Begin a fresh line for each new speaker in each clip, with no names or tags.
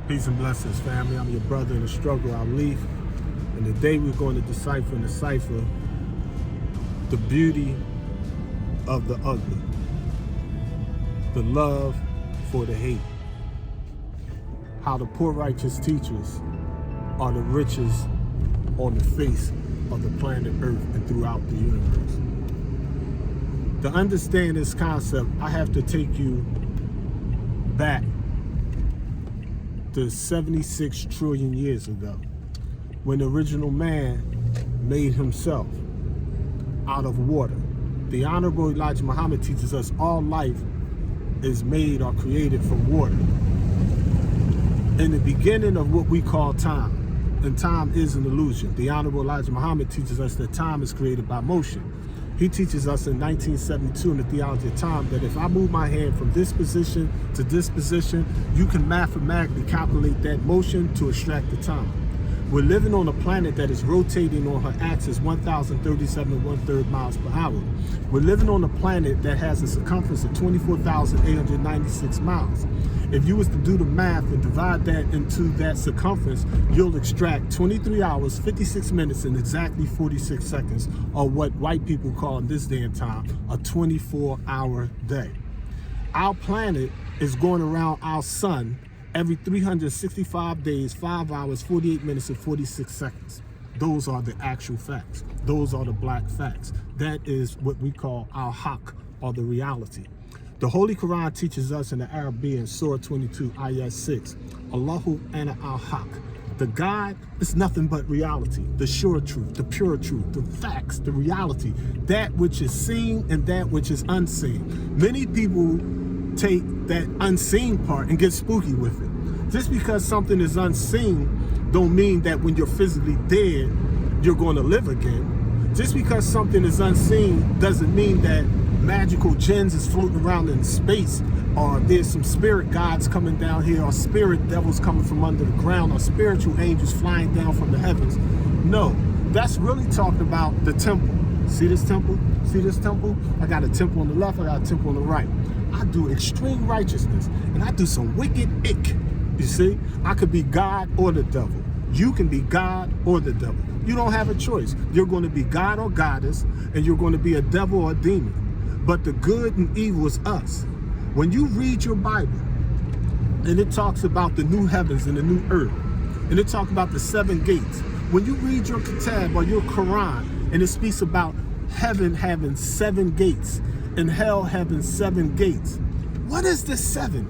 Peace and blessings, family. I'm your brother in the struggle, Leaf. And today we're going to decipher and decipher the beauty of the ugly, the love for the hate, how the poor righteous teachers are the richest on the face of the planet Earth and throughout the universe. To understand this concept, I have to take you back to 76 trillion years ago, when the original man made himself out of water. The Honorable Elijah Muhammad teaches us all life is made or created from water. In the beginning of what we call time, and time is an illusion. The Honorable Elijah Muhammad teaches us that time is created by motion. He teaches us in 1972 in the Theology of Time that if I move my hand from this position to this position, you can mathematically calculate that motion to extract the time. We're living on a planet that is rotating on her axis 1,037 1/3 miles per hour. We're living on a planet that has a circumference of 24,896 miles. If you was to do the math and divide that into that circumference, you'll extract 23 hours, 56 minutes, and exactly 46 seconds, or what white people call in this day and time a 24-hour day. Our planet is going around our sun every 365 days, 5 hours, 48 minutes, and 46 seconds. Those are the actual facts. Those are the black facts. That is what we call our haqq, or the reality. The Holy Quran teaches us in the Arabian, Surah 22, Ayah 6, Allahu ana al-haq. The God is nothing but reality, the sure truth, the pure truth, the facts, the reality, that which is seen and that which is unseen. Many people take that unseen part and get spooky with it. Just because something is unseen don't mean that when you're physically dead, you're going to live again. Just because something is unseen doesn't mean that magical jinns is floating around in space, or there's some spirit gods coming down here, or spirit devils coming from under the ground, or spiritual angels flying down from the heavens. No, that's really talking about the temple. See this temple? See this temple? I got a temple on the left, I got a temple on the right. I do extreme righteousness, and I do some wicked ick. You see? I could be God or the devil. You can be God or the devil. You don't have a choice. You're going to be God or goddess, and you're going to be a devil or a demon. But the good and evil is us. When you read your Bible, and it talks about the new heavens and the new earth, and it talks about the 7 gates, when you read your Kitab or your Quran, and it speaks about heaven having 7 gates, and hell having 7 gates, what is the 7?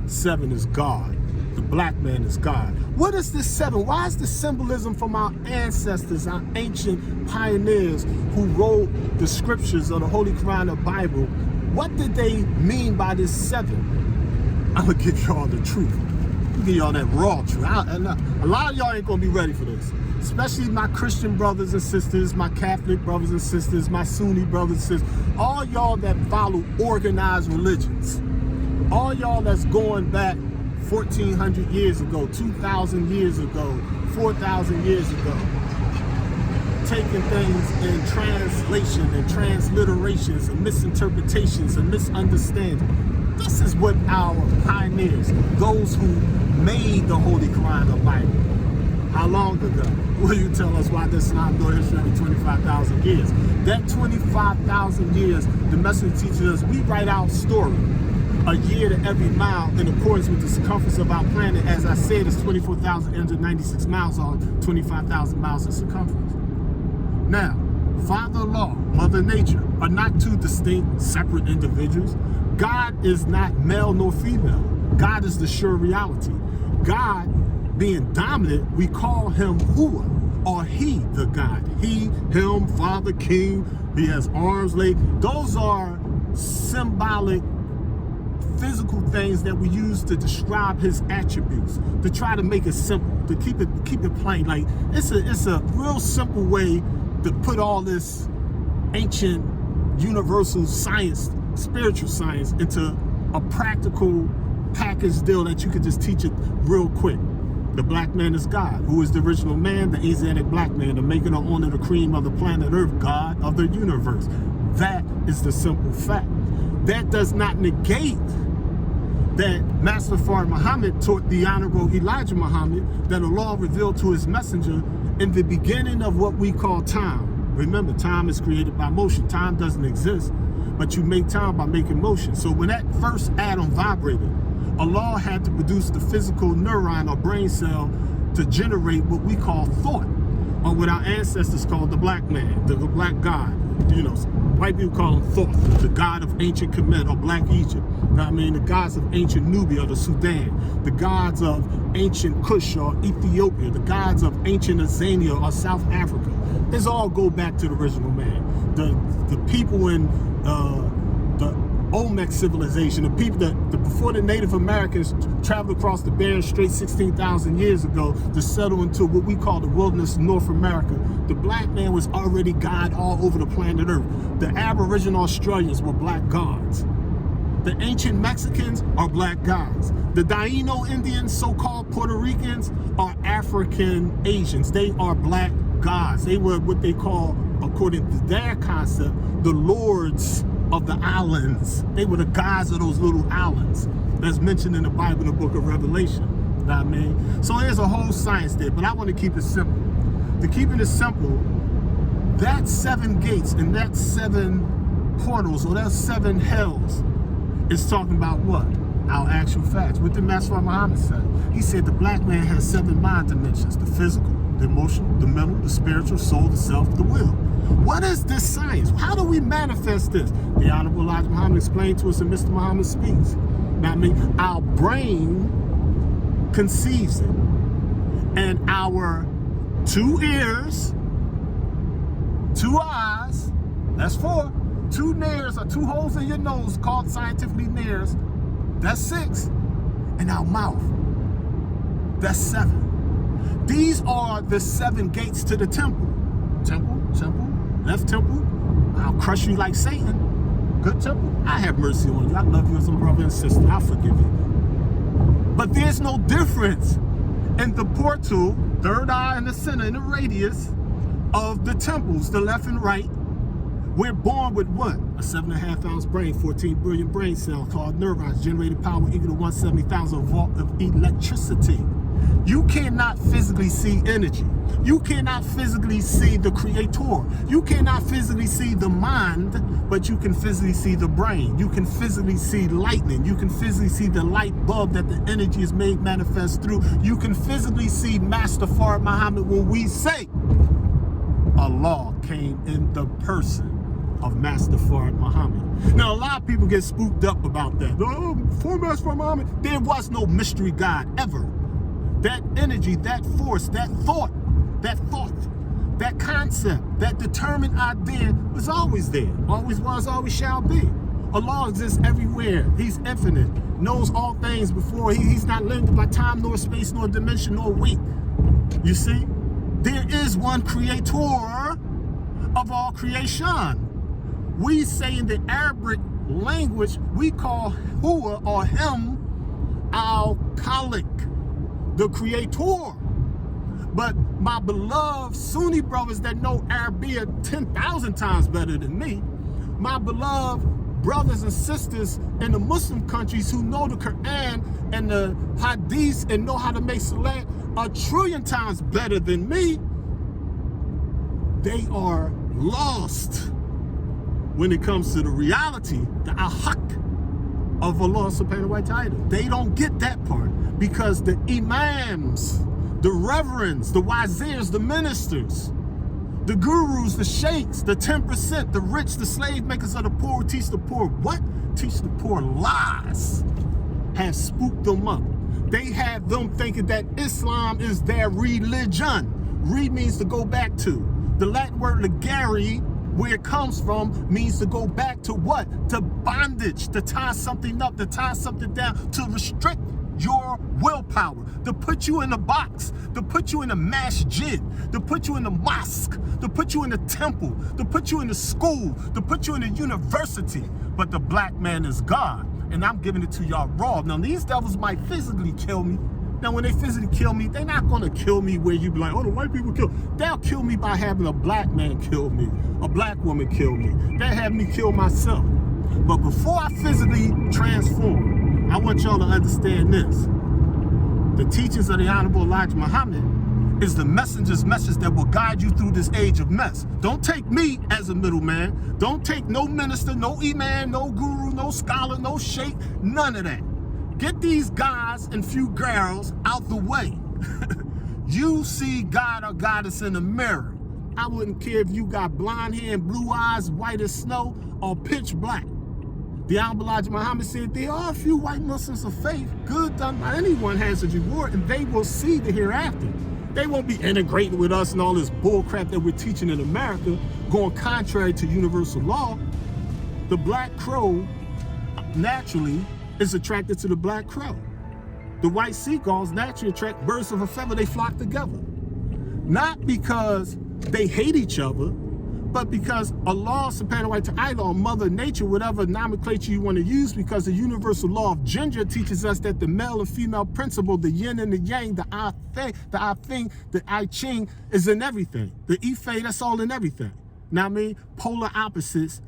7 is God. The black man is God. What is the 7? Why is the symbolism from our ancestors, our ancient pioneers who wrote the scriptures of the Holy Quran, the Bible? What did they mean by this 7? I'm gonna give y'all the truth. I'm gonna give y'all that raw truth. A lot of y'all ain't gonna be ready for this, especially my Christian brothers and sisters, my Catholic brothers and sisters, my Sunni brothers and sisters, all y'all that follow organized religions, all y'all that's going back 1,400 years ago, 2,000 years ago, 4,000 years ago, taking things in translation and transliterations and misinterpretations and misunderstanding. This is what our pioneers, those who made the Holy Quran, the Bible, how long ago? Will you tell us why this Islam no history every 25,000 years? That 25,000 years, the message teaches us we write our story a year to every mile in accordance with the circumference of our planet. As I said, it's 24,896 miles or 25,000 miles in circumference. Now, Father Allah, Mother Nature are not two distinct, separate individuals. God is not male nor female. God is the sure reality. God, being dominant, we call him Hua, or he, the God. He, him, Father, King, he has arms, legs. Those are symbolic physical things that we use to describe his attributes, to try to make it simple, to keep it plain. Like it's a real simple way to put all this ancient universal science, spiritual science, into a practical package deal that you could just teach it real quick. The black man is God, who is the original man, the Asiatic black man, the making or owner, the cream of the planet Earth, God of the universe. That is the simple fact. That does not negate that Master Fard Muhammad taught the Honorable Elijah Muhammad, that Allah revealed to his messenger in the beginning of what we call time. Remember, time is created by motion. Time doesn't exist, but you make time by making motion. So when that first atom vibrated, Allah had to produce the physical neuron or brain cell to generate what we call thought, or what our ancestors called the black man, the black god. You know, white people call him Thoth, the god of ancient Kemet or Black Egypt. I mean, the gods of ancient Nubia or the Sudan, the gods of ancient Kush or Ethiopia, the gods of ancient Azania or South Africa. This all go back to the original man. The people in the Olmec civilization, the people that before the Native Americans traveled across the Bering Strait 16,000 years ago to settle into what we call the wilderness of North America. The black man was already God all over the planet Earth. The Aboriginal Australians were black gods. The ancient Mexicans are black gods. The Taino Indians, so-called Puerto Ricans, are African Asians. They are black gods. They were what they call, according to their concept, the lords of the islands. They were the gods of those little islands that's mentioned in the Bible, in the book of Revelation. You know what I mean? So there's a whole science there, but I want to keep it simple. To keep it simple, that 7 gates and that 7 portals, or that 7 hells, is talking about what? Our actual facts. What did Master Muhammad say? He said the black man has 7 mind dimensions: the physical, the emotional, the mental, the spiritual, soul, the self, the will. What is this science? How do we manifest this? The Honorable Elijah Muhammad explained to us in Mr. Muhammad Speaks. Now, I mean, our brain conceives it, and our 2 ears, 2 eyes, that's 4, 2 nares or 2 holes in your nose called scientifically nares, that's 6, and our mouth, that's 7. These are the 7 gates to the temple. Temple, left temple, I'll crush you like Satan. Good temple, I have mercy on you. I love you as a brother and sister. I'll forgive you. But there's no difference in the portal, 3rd eye in the center, in the radius of the temples, the left and right. We're born with what? A 7.5 ounce brain, 14 billion brain cells called neurons, generated power equal to 170,000 volt of electricity. You cannot physically see energy. You cannot physically see the creator. You cannot physically see the mind, but you can physically see the brain. You can physically see lightning. You can physically see the light bulb that the energy is made manifest through. You can physically see Master Fard Muhammad when we say Allah came in the person of Master Fard Muhammad. Now, a lot of people get spooked up about that. Oh, before Master Fard Muhammad, there was no mystery God ever. That energy, that force, that thought, that concept, that determined idea was always there. Always was, always shall be. Allah exists everywhere. He's infinite, knows all things before. He's not limited by time, nor space, nor dimension, nor weight. You see? There is one creator of all creation. We say in the Arabic language, we call Huwa or him al-Khaliq, the creator. But my beloved Sunni brothers that know Arabic 10,000 times better than me, my beloved brothers and sisters in the Muslim countries who know the Quran and the Hadith and know how to make salat 1,000,000,000 times better than me, they are lost when it comes to the reality, the al-haq of Allah subhanahu wa ta'ala. They don't get that part because the imams, the reverends, the wazirs, the ministers, the gurus, the sheikhs, the 10%, the rich, the slave makers of the poor, teach the poor what? Teach the poor lies, have spooked them up. They have them thinking that Islam is their religion. Re means to go back to. The Latin word legare, where it comes from, means to go back to what? To bondage, to tie something up, to tie something down, to restrict your willpower, to put you in a box, to put you in a masjid, to put you in a mosque, to put you in a temple, to put you in a school, to put you in a university. But the black man is God, and I'm giving it to y'all raw. Now, these devils might physically kill me. Now, when they physically kill me, they're not going to kill me where you be like, oh, the white people kill. They'll kill me by having a black man kill me, a black woman kill me. They'll have me kill myself. But before I physically transform, I want y'all to understand this. The teachings of the Honorable Elijah Muhammad is the messenger's message that will guide you through this age of mess. Don't take me as a middleman. Don't take no minister, no imam, no guru, no scholar, no sheikh, none of that. Get these guys and few girls out the way. You see God or goddess in the mirror. I wouldn't care if you got blonde hair and blue eyes, white as snow, or pitch black. The Honorable Elijah Muhammad said there are a few white Muslims of faith. Good done by anyone has a reward, and they will see the hereafter. They won't be integrating with us and all this bull crap that we're teaching in America, going contrary to universal law. The black crow naturally is attracted to the black crow. The white seagulls naturally attract birds of a feather. They flock together. Not because they hate each other, but because Allah subhanahu wa ta'ala, or Mother Nature, whatever nomenclature you want to use, because the universal law of gender teaches us that the male and female principle, the yin and the yang, the I thing, the I ching is in everything. The Ife, that's all in everything. Now I mean, polar opposites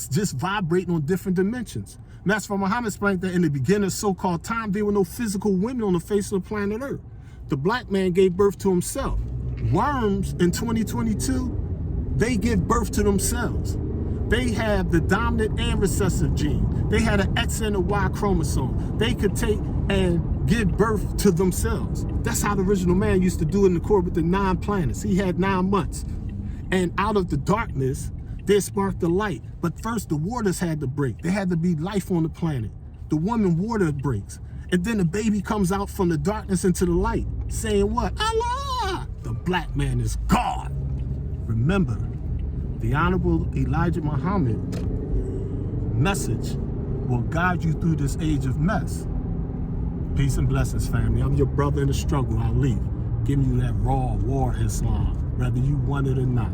just vibrating on different dimensions. And that's why Muhammad explained that in the beginning of so-called time, there were no physical women on the face of the planet Earth. The black man gave birth to himself. Worms in 2022, they give birth to themselves. They have the dominant and recessive gene. They had an X and a Y chromosome. They could take and give birth to themselves. That's how the original man used to do it in the core with the 9 planets. He had 9 months. And out of the darkness, there sparked the light. But first, the waters had to break. There had to be life on the planet. The woman water breaks. And then the baby comes out from the darkness into the light, saying what? Allah! The black man is God. Remember, the Honorable Elijah Muhammad message will guide you through this age of mess. Peace and blessings, family. I'm your brother in the struggle, Ali, giving you that raw war Islam, whether you want it or not.